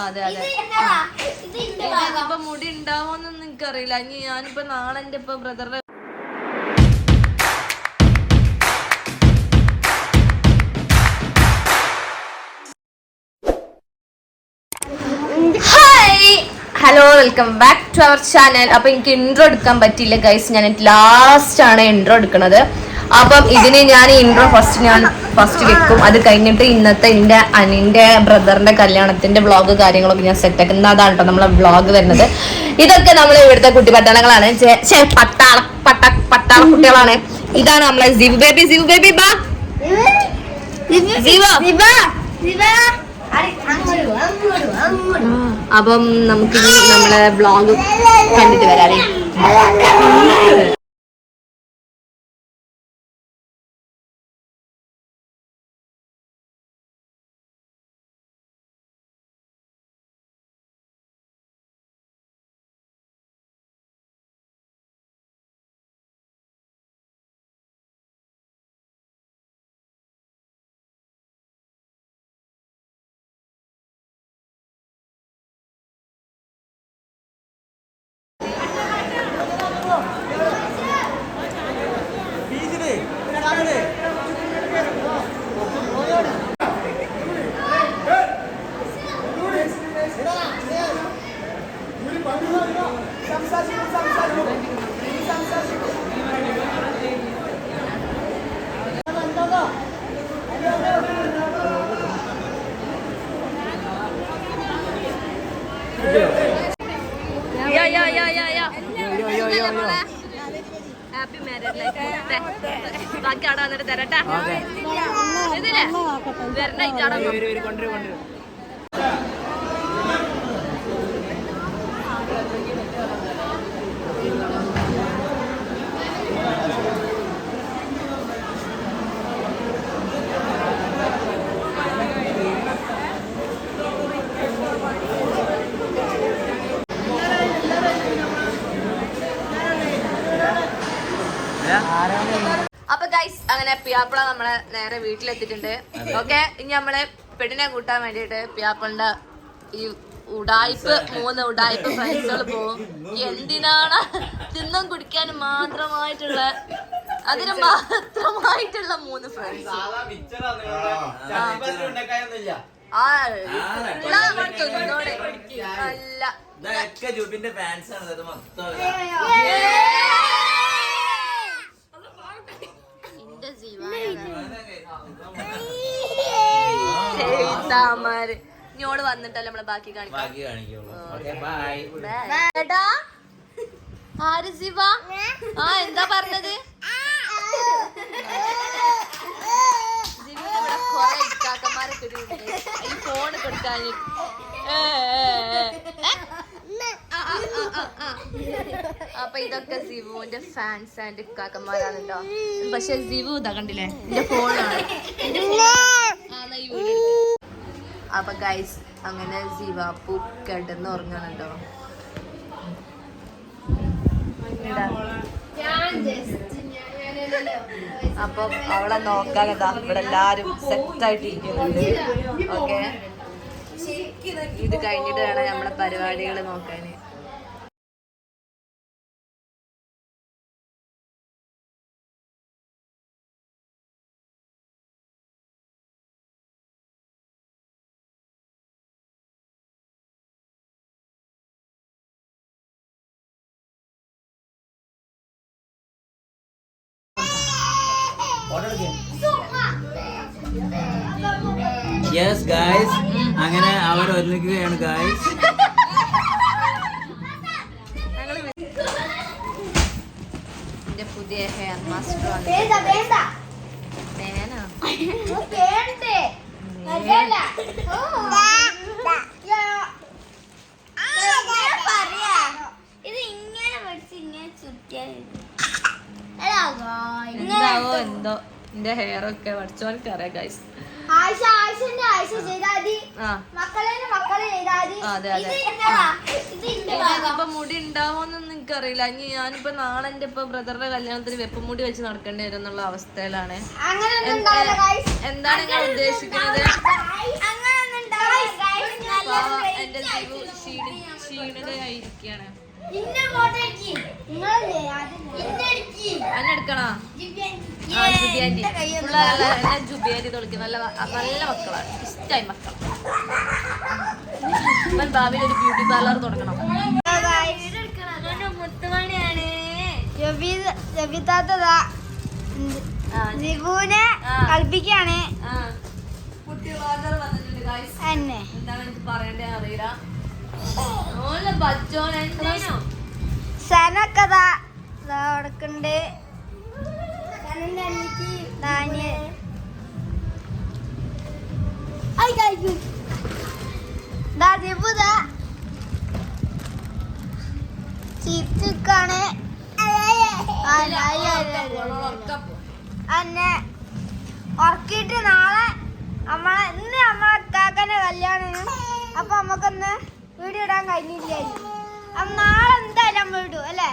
അതെ അതെ. ഇപ്പൊ മുടി ഉണ്ടാവോന്നൊന്നും എനിക്കറിയില്ല. ഇനി ഞാനിപ്പോ നാളെ എന്റെ ഇപ്പൊ ബ്രദറിന്റെ hello, welcome back to our channel. അപ്പൊ എനിക്ക് ഇൻട്രോ എടുക്കാൻ പറ്റിയില്ല ഗൈസ്. ഞാൻ ലാസ്റ്റ് ആണ് ഇൻട്രോ എടുക്കുന്നത്. അപ്പം ഇതിന് ഞാൻ ഇൻട്രോ ഫസ്റ്റ് വെക്കും. അത് കഴിഞ്ഞിട്ട് ഇന്നത്തെ എന്റെ അനിന്റെ ബ്രദറിന്റെ കല്യാണത്തിന്റെ വ്ളോഗ് കാര്യങ്ങളൊക്കെ ഞാൻ സെറ്റ് ആക്കുന്നത്. അതാണ് കേട്ടോ നമ്മളെ വ്ളോഗ് വരുന്നത്. ഇതൊക്കെ നമ്മൾ ഇവിടുത്തെ കുട്ടി പട്ടാളങ്ങളാണ്, പട്ടാള കുട്ടികളാണ്. ഇതാണ് നമ്മളെ സിവു ബേബി ബാ. അപ്പം നമുക്കിനി നമ്മളെ വ്ളോഗ് കണ്ടിട്ട് വരാം. Happy married life. ബാക്കി അവിടെ വന്നിട്ട് തരട്ടെ. ഇതില്ലേ വരണ അപ്പൊ ഗൈസ്, അങ്ങനെ പിയാപ്പിള നമ്മളെ നേരെ വീട്ടിലെത്തിയിട്ടുണ്ട്. ഓക്കെ, ഇനി നമ്മള് പെണ്ണിനെ കൂട്ടാൻ വേണ്ടിട്ട് പിയാപ്പിളിന്റെ ഈ ഉടായ്പ് 3 ഉടായ്പ ഫ്രണ്ട്സുകൾ പോകും. എന്തിനാണ്? തിന്നും കുടിക്കാനും മാത്രമായിട്ടുള്ള, അതിന് മാത്രമായിട്ടുള്ള 3 ഫ്രണ്ട്സ്. ഇഞ്ഞോട് വന്നിട്ടല്ലേ നമ്മളെ ബാക്കി കാണിക്കാം. ആര് ശിവ? എന്താ പറഞ്ഞത്? ഇവിടെ കൊറേ ഇക്കാക്കന്മാരൊക്കെ ഈ ഫോണ് കൊടുക്കാൻ. അപ്പൊ ഇതൊക്കെ സിവുവിന്റെ ഫാൻസ് ആൻഡ് ഇക്കാക്കന്മാരാണ് കേട്ടോ. പക്ഷെ സിവു ഇതാ കണ്ടില്ലേ, എന്റെ ഫോണാണ്. അപ്പൊ ഗൈസ്, അങ്ങനെ സിവാപ്പു കിടന്ന് ഉറങ്ങാണ് കേട്ടോ. അപ്പം അവളെ നോക്കാൻ ഇവിടെ എല്ലാരും സെറ്റായിട്ട് ഇരിക്കുന്നുണ്ട്. ഓക്കെ, ഇത് കഴിഞ്ഞിട്ട് വേണം നമ്മളെ പരിപാടികൾ നോക്കാന്. യെസ് ഗായ്സ്, അങ്ങനെ അവർ ഒരുങ്ങുകയാണ് ഗായ്സ്. എന്റെ പുതിയ ഹെയർ മാസ്റ്റർ എന്താവോ എന്തോ. എന്റെ ഹെയർ ഒക്കെ പഠിച്ചോനക്ക് അറിയാം ഗൈസ്. ഇപ്പൊ മുടി ഉണ്ടാവോന്നൊന്നും എനിക്കറിയില്ല. ഇനി ഞാനിപ്പോ നാളെ എന്റെ ഇപ്പൊ ബ്രദറിന്റെ കല്യാണത്തിന് വെപ്പമുടി വെച്ച് നടക്കേണ്ടി വരും എന്നുള്ള അവസ്ഥയിലാണ്. എന്താണ് നിങ്ങൾ ഉദ്ദേശിക്കുന്നത്? എന്റെ ജീവു ക്ഷീണിതയായിരിക്കാണ്. അന്നെടുക്കണോ? ജുബിയാൻറ്റി തൊളിക്കും. നല്ല നല്ല മക്കളാണ്, ഇഷ്ടമായി മക്കൾ. ഇവൻ ഭാവിയിൽ ഒരു ബ്യൂട്ടി പാർലർ തുടങ്ങണം. മുത്തുമണിയാണ് നിബുവിനെ കളിപ്പിക്കാണ്. കുട്ടി വ്ളോഗർ വന്നിട്ടുണ്ട് ഗൈസ്. എന്താണ് എനിക്ക് പറയണ്ടേ അറിയില്ല. സനക്കഥ നടക്കണ്ട്. ചിപ്സിക്കാണ് അന്നെ ഉറക്കിയിട്ട് നാളെ ഇന്ന് നമ്മളെ കാക്കന്റെ കല്യാണമാണ്. അപ്പൊ നമുക്കൊന്ന് വീഡിയോ ഇടാൻ കഴിഞ്ഞില്ലായിരുന്നു. അപ്പൊ നാളെ എന്തായാലും നമ്മൾ ഇടും അല്ലേ?